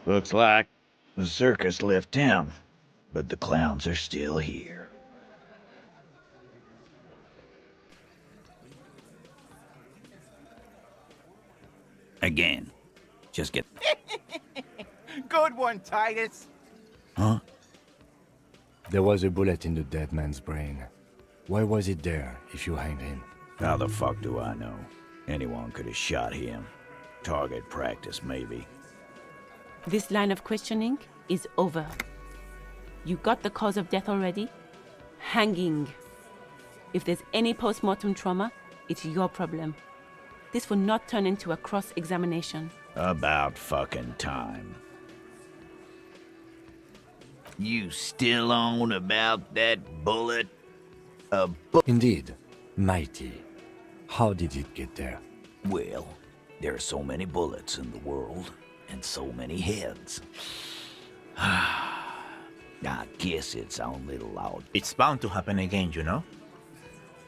S4: Looks like the circus left town, but the clowns are still here. Again, just get...
S7: Good one, Titus.
S4: Huh?
S2: There was a bullet in the dead man's brain. Why was it there if you hanged him?
S4: How the fuck do I know? Anyone could have shot him. Target practice, maybe.
S1: This line of questioning is over. You got the cause of death already? Hanging. If there's any post-mortem trauma, it's your problem. This will not turn into a cross-examination.
S4: About fucking time. You still on about that bullet?
S2: Indeed. Mighty. How did it get there?
S4: Well, there are so many bullets in the world, and so many heads. I guess it's only allowed.
S6: It's bound to happen again, you know?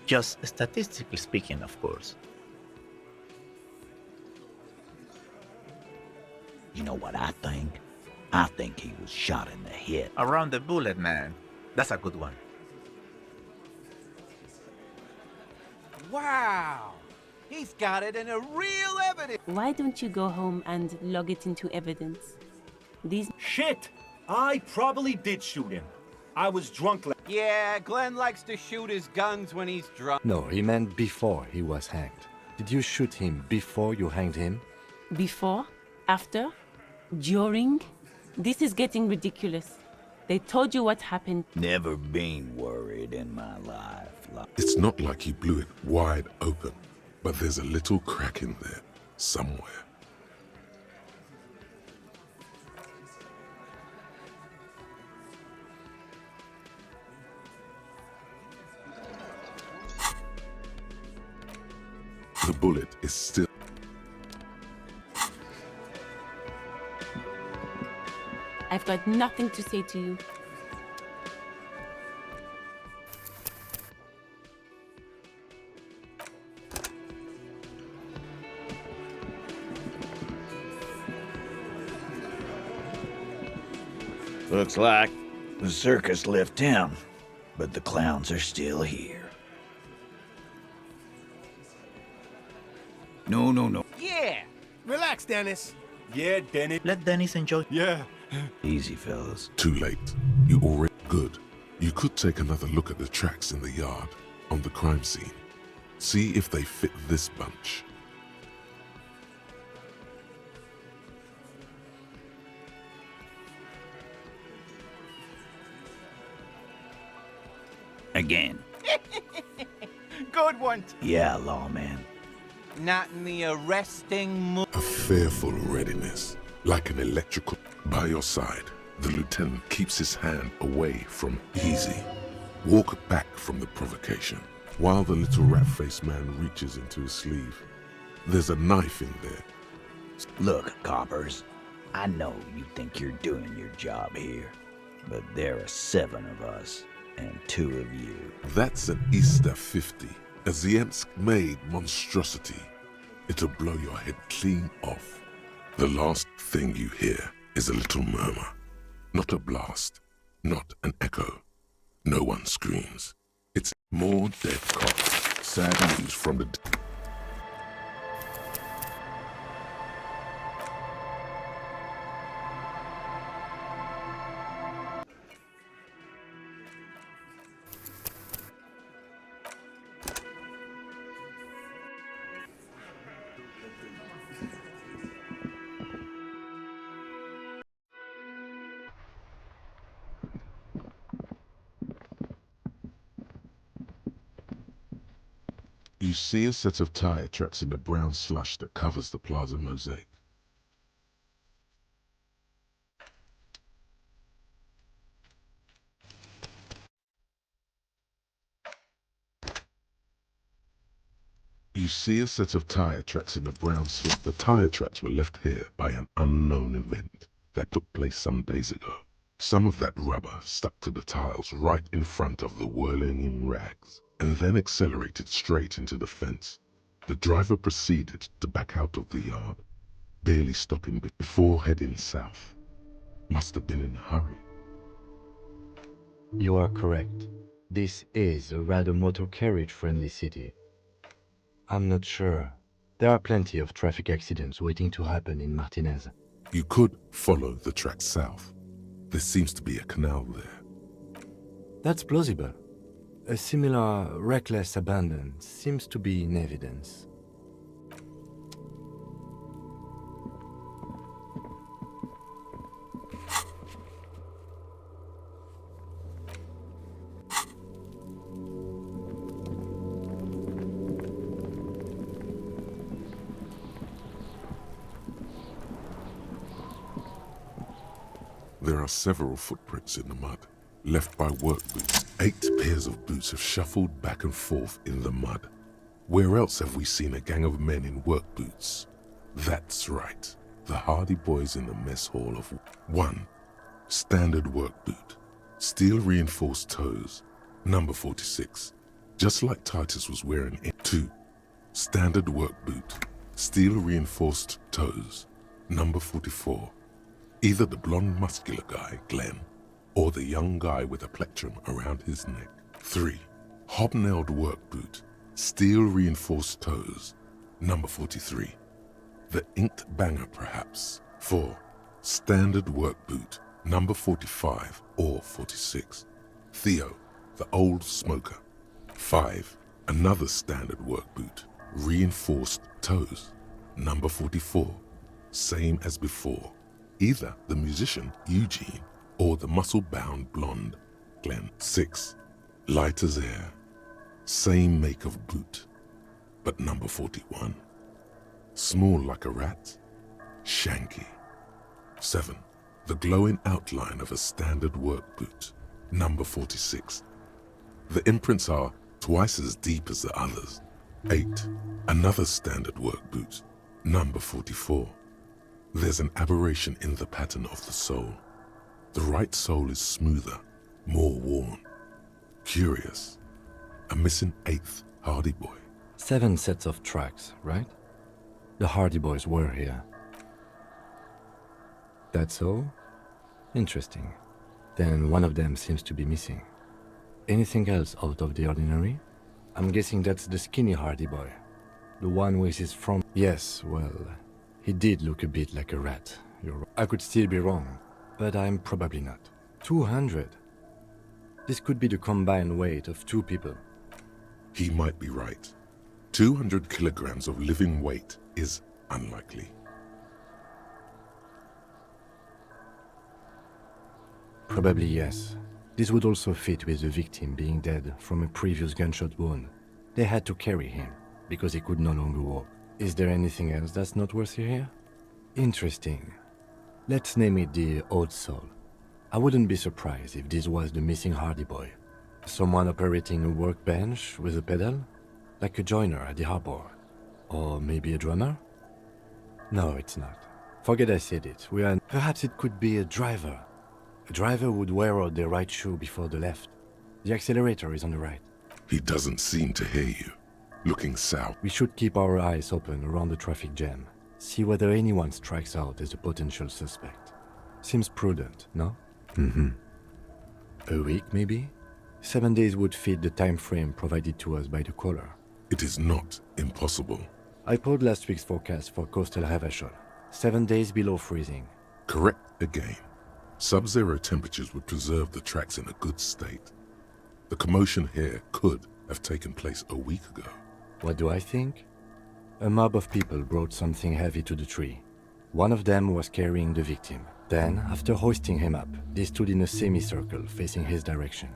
S6: Just statistically speaking, of course.
S4: You know what I think? I think he was shot in the head.
S6: Around the bullet, man. That's a good one.
S7: Wow. He's got it in a real evidence.
S1: Why don't you go home and log it into evidence? These...
S14: Shit! I probably did shoot him. I was drunk.
S7: Yeah, Glenn likes to shoot his guns when he's drunk.
S2: No, he meant before he was hanged. Did you shoot him before you hanged him?
S1: Before? After? During? This is getting ridiculous. They told you what happened.
S4: Never been worried in my life.
S3: It's not like he blew it wide open, but there's a little crack in there, somewhere. The bullet is still...
S1: I've got nothing to say to you.
S4: Looks like the circus left town, but the clowns are still here. No.
S7: Yeah.
S8: Relax, Dennis.
S14: Yeah, Dennis.
S6: Let Dennis enjoy.
S14: Yeah.
S4: Easy, fellas.
S3: Too late. You already... Good. You could take another look at the tracks in the yard, on the crime scene. See if they fit this bunch.
S4: Again.
S7: Good one.
S4: Yeah, lawman.
S7: Not in the arresting mood.
S3: A fearful readiness, like an electrical... By your side, the lieutenant keeps his hand away from easy. Walk back from the provocation, while the little rat-faced man reaches into his sleeve. There's a knife in there.
S4: Look, coppers, I know you think you're doing your job here, but there are 7 of us, and 2 of you.
S3: That's an Easter 50, a Ziemsk-made monstrosity. It'll blow your head clean off. The last thing you hear is a little murmur. Not a blast, not an echo. No one screams. It's more dead cops, sad news from the... You see a set of tire tracks in the brown slush that covers the plaza mosaic. You see a set of tire tracks in the brown slush. The tire tracks were left here by an unknown event that took place some days ago. Some of that rubber stuck to the tiles right in front of the whirling rags, and then accelerated straight into the fence. The driver proceeded to back out of the yard, barely stopping before heading south. Must have been in a hurry.
S2: You are correct. This is a rather motor carriage-friendly city. I'm not sure. There are plenty of traffic accidents waiting to happen in Martinez.
S3: You could follow the tracks south. There seems to be a canal there.
S2: That's plausible. A similar reckless abandon seems to be in evidence.
S3: There are several footprints in the mud, left by work boots. 8 pairs of boots have shuffled back and forth in the mud. Where else have we seen a gang of men in work boots? That's right, the Hardie boys in the mess hall of 1. Standard work boot, steel reinforced toes, number 46, just like Titus was wearing it. 2. Standard work boot, steel reinforced toes, number 44. Either the blonde muscular guy, Glenn, or the young guy with a plectrum around his neck. 3. Hobnailed work boot, steel reinforced toes, number 43. The inked banger perhaps. 4. Standard work boot, number 45 or 46. Theo, the old smoker. 5. Another standard work boot, reinforced toes, number 44. Same as before. Either the musician, Eugene, or the muscle-bound blonde, Glenn. 6. Light as air. Same make of boot, but number 41. Small like a rat, Shanky. 7. The glowing outline of a standard work boot, number 46. The imprints are twice as deep as the others. 8. Another standard work boot, number 44. There's an aberration in the pattern of the sole. The right sole is smoother, more worn. Curious. A missing 8th Hardie boy.
S2: 7 sets of tracks, right? The Hardie boys were here. That's all? Interesting. Then one of them seems to be missing. Anything else out of the ordinary? I'm guessing that's the skinny Hardie boy. The one with his front... Yes, well... He did look a bit like a rat. I could still be wrong, but I'm probably not. 200. This could be the combined weight of 2 people.
S3: He might be right. 200 kilograms of living weight is unlikely.
S2: Probably yes. This would also fit with the victim being dead from a previous gunshot wound. They had to carry him, because he could no longer walk. Is there anything else that's noteworthy here? Interesting. Let's name it the Old Soul. I wouldn't be surprised if this was the missing Hardie boy. Someone operating a workbench with a pedal? Like a joiner at the harbor. Or maybe a drummer? No, it's not. Forget I said it. Perhaps it could be a driver. A driver would wear out their right shoe before the left. The accelerator is on the right.
S3: He doesn't seem to hear you. Looking south.
S2: We should keep our eyes open around the traffic jam. See whether anyone strikes out as a potential suspect. Seems prudent, no? A week, maybe? 7 days would fit the time frame provided to us by the caller.
S3: It is not impossible.
S2: I pulled last week's forecast for coastal Havashol. 7 days below freezing.
S3: Correct again. Sub-zero temperatures would preserve the tracks in a good state. The commotion here could have taken place a week ago.
S2: What do I think? A mob of people brought something heavy to the tree. One of them was carrying the victim. Then, after hoisting him up, they stood in a semicircle facing his direction.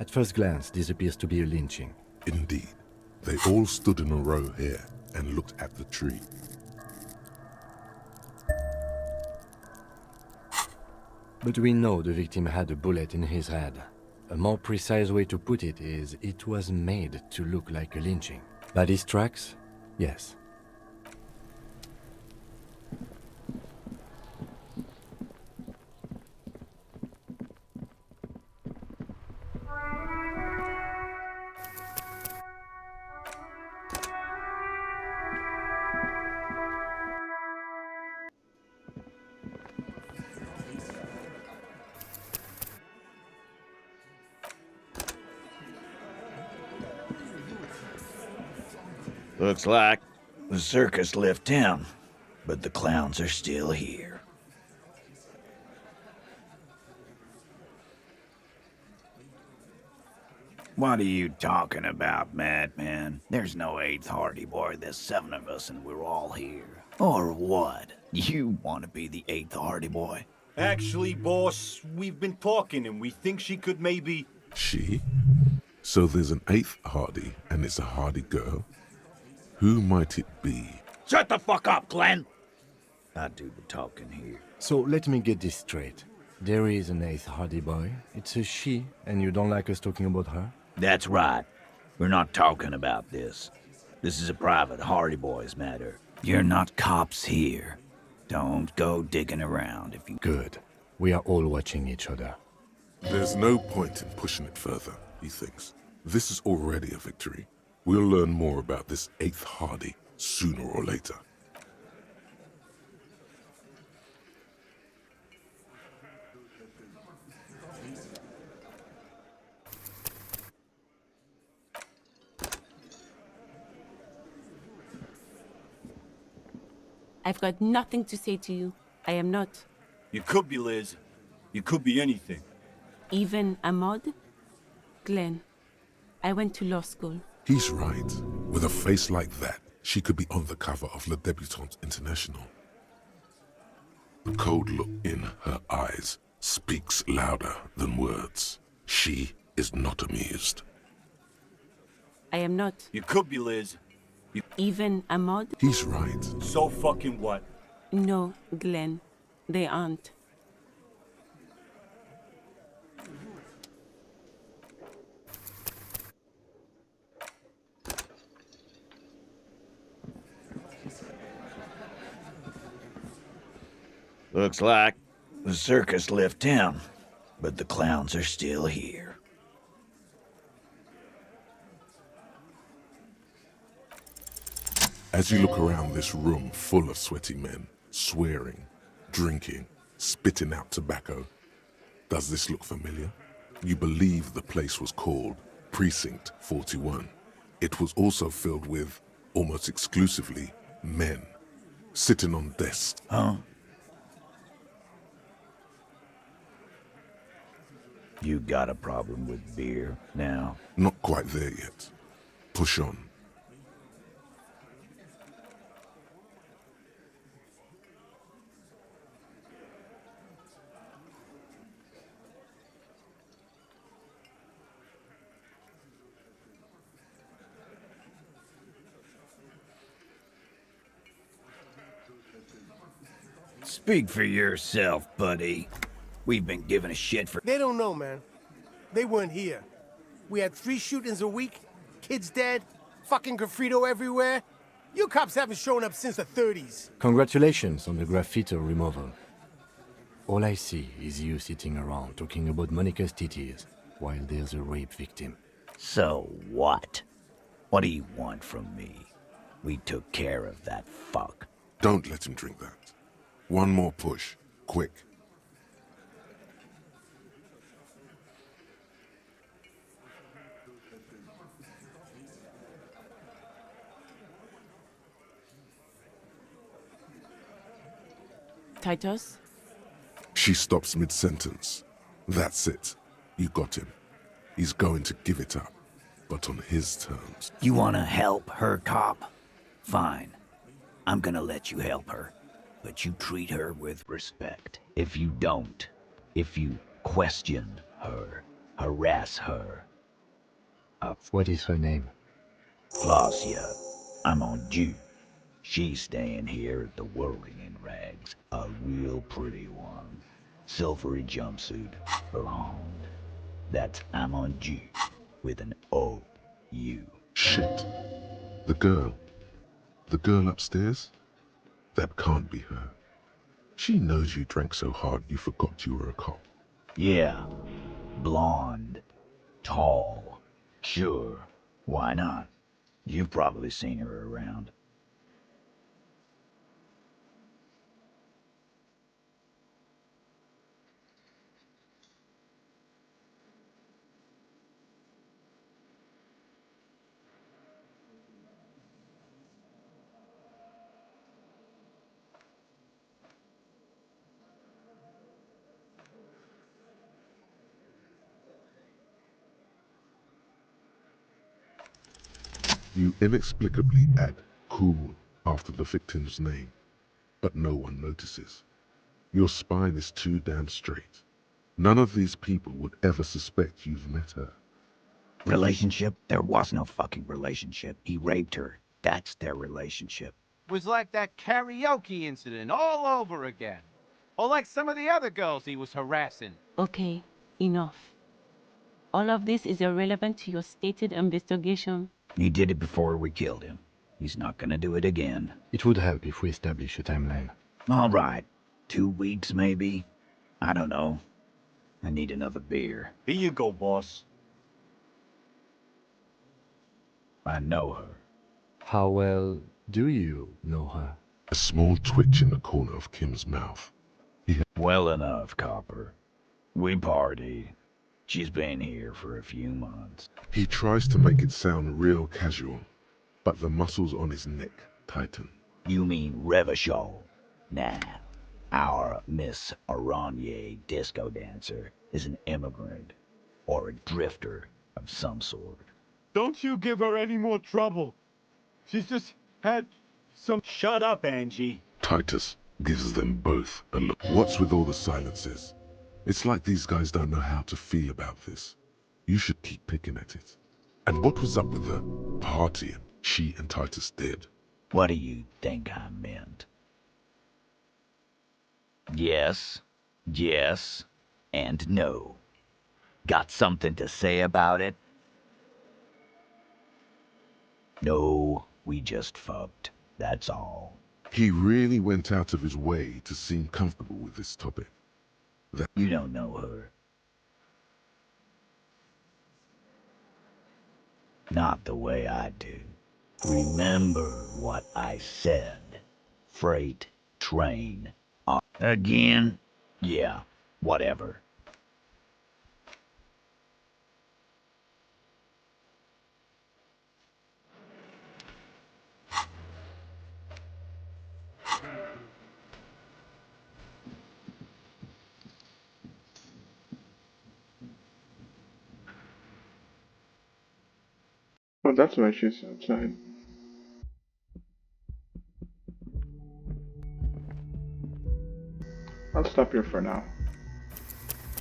S2: At first glance, this appears to be a lynching.
S3: Indeed. They all stood in a row here and looked at the tree.
S2: But we know the victim had a bullet in his head. A more precise way to put it is it was made to look like a lynching. By these tracks? Yes.
S4: Looks like the circus left town, but the clowns are still here. What are you talking about, madman? There's no 8th Hardie boy, there's 7 of us and we're all here. Or what? You want to be the 8th Hardie boy?
S14: Actually, boss, we've been talking and we think she could maybe...
S3: She? So there's an 8th Hardie and it's a Hardie girl? Who might it be?
S4: Shut the fuck up, Glenn! I do the talking here.
S2: So let me get this straight. There is an 8th Hardie boy. It's a she, and you don't like us talking about her?
S4: That's right. We're not talking about this. This is a private Hardie boys matter. You're not cops here. Don't go digging around if you...
S2: Good. We are all watching each other.
S3: There's no point in pushing it further, he thinks. This is already a victory. We'll learn more about this 8th Hardie sooner or later.
S1: I've got nothing to say to you. I am not.
S14: You could be Liz. You could be anything.
S1: Even Ahmad? Glenn, I went to law school.
S3: He's right. With a face like that, she could be on the cover of Le Debutante International. The cold look in her eyes speaks louder than words. She is not amused.
S1: I am not.
S14: You could be Liz.
S1: Even Ahmad?
S3: He's right.
S14: So fucking what?
S1: No, Glenn. They aren't.
S4: Looks like the circus left town, but the clowns are still here.
S3: As you look around this room full of sweaty men, swearing, drinking, spitting out tobacco, does this look familiar? You believe the place was called Precinct 41. It was also filled with, almost exclusively, men, sitting on desks.
S4: Huh? You got a problem with beer now?
S3: Not quite there yet. Push on.
S4: Speak for yourself, buddy. We've been giving a shit for...
S8: They don't know, man. They weren't here. We had 3 shootings a week, kids dead, fucking graffito everywhere. You cops haven't shown up since the 30s.
S2: Congratulations on the graffiti removal. All I see is you sitting around talking about Monica's titties while there's a rape victim.
S4: So what? What do you want from me? We took care of that fuck.
S3: Don't let him drink that. One more push. Quick.
S1: Titus?
S3: She stops mid-sentence. That's it. You got him. He's going to give it up, but on his terms.
S4: You wanna help her, cop? Fine. I'm gonna let you help her. But you treat her with respect. If you don't, if you question her, harass her.
S2: What is her name?
S4: Flacia, I'm on due. She's staying here at the Whirling in Rags. A real pretty one. Silvery jumpsuit, blonde. That's I'm on due with an O-U.
S3: Shit. The girl. The girl upstairs? That can't be her. She knows you drank so hard you forgot you were a cop.
S4: Yeah. Blonde. Tall. Sure. Why not? You've probably seen her around.
S3: You inexplicably add cool after the victim's name, but no one notices. Your spine is too damn straight. None of these people would ever suspect you've met her.
S4: Relationship? There was no fucking relationship. He raped her. That's their relationship.
S7: Was like that karaoke incident all over again. Or like some of the other girls he was harassing.
S1: Okay, enough. All of this is irrelevant to your stated investigation.
S4: He did it before we killed him. He's not gonna do it again.
S2: It would help if we establish a timeline.
S4: All right. 2 weeks, maybe? I don't know. I need another beer.
S14: Here you go, boss.
S4: I know her.
S2: How well do you know her?
S3: A small twitch in the corner of Kim's mouth.
S4: Well enough, Copper. We partied. She's been here for a few months.
S3: He tries to make it sound real casual, but the muscles on his neck tighten.
S4: You mean Revachol? Nah. Our Miss Aranye disco dancer is an immigrant. Or a drifter of some sort.
S9: Don't you give her any more trouble. She's just had some... Shut up, Angie.
S3: Titus gives them both a look. What's with all the silences? It's like these guys don't know how to feel about this. You should keep picking at it. And what was up with the party she and Titus did?
S4: What do you think I meant? Yes, yes, and no. Got something to say about it? No, we just fucked. That's all.
S3: He really went out of his way to seem comfortable with this topic.
S4: You don't know her. Not the way I do. Remember what I said. Freight train. Again? Yeah, whatever.
S15: Oh, that's why she's outside. I'll stop here for now.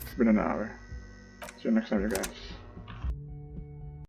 S15: It's been an hour. See you next time, you guys.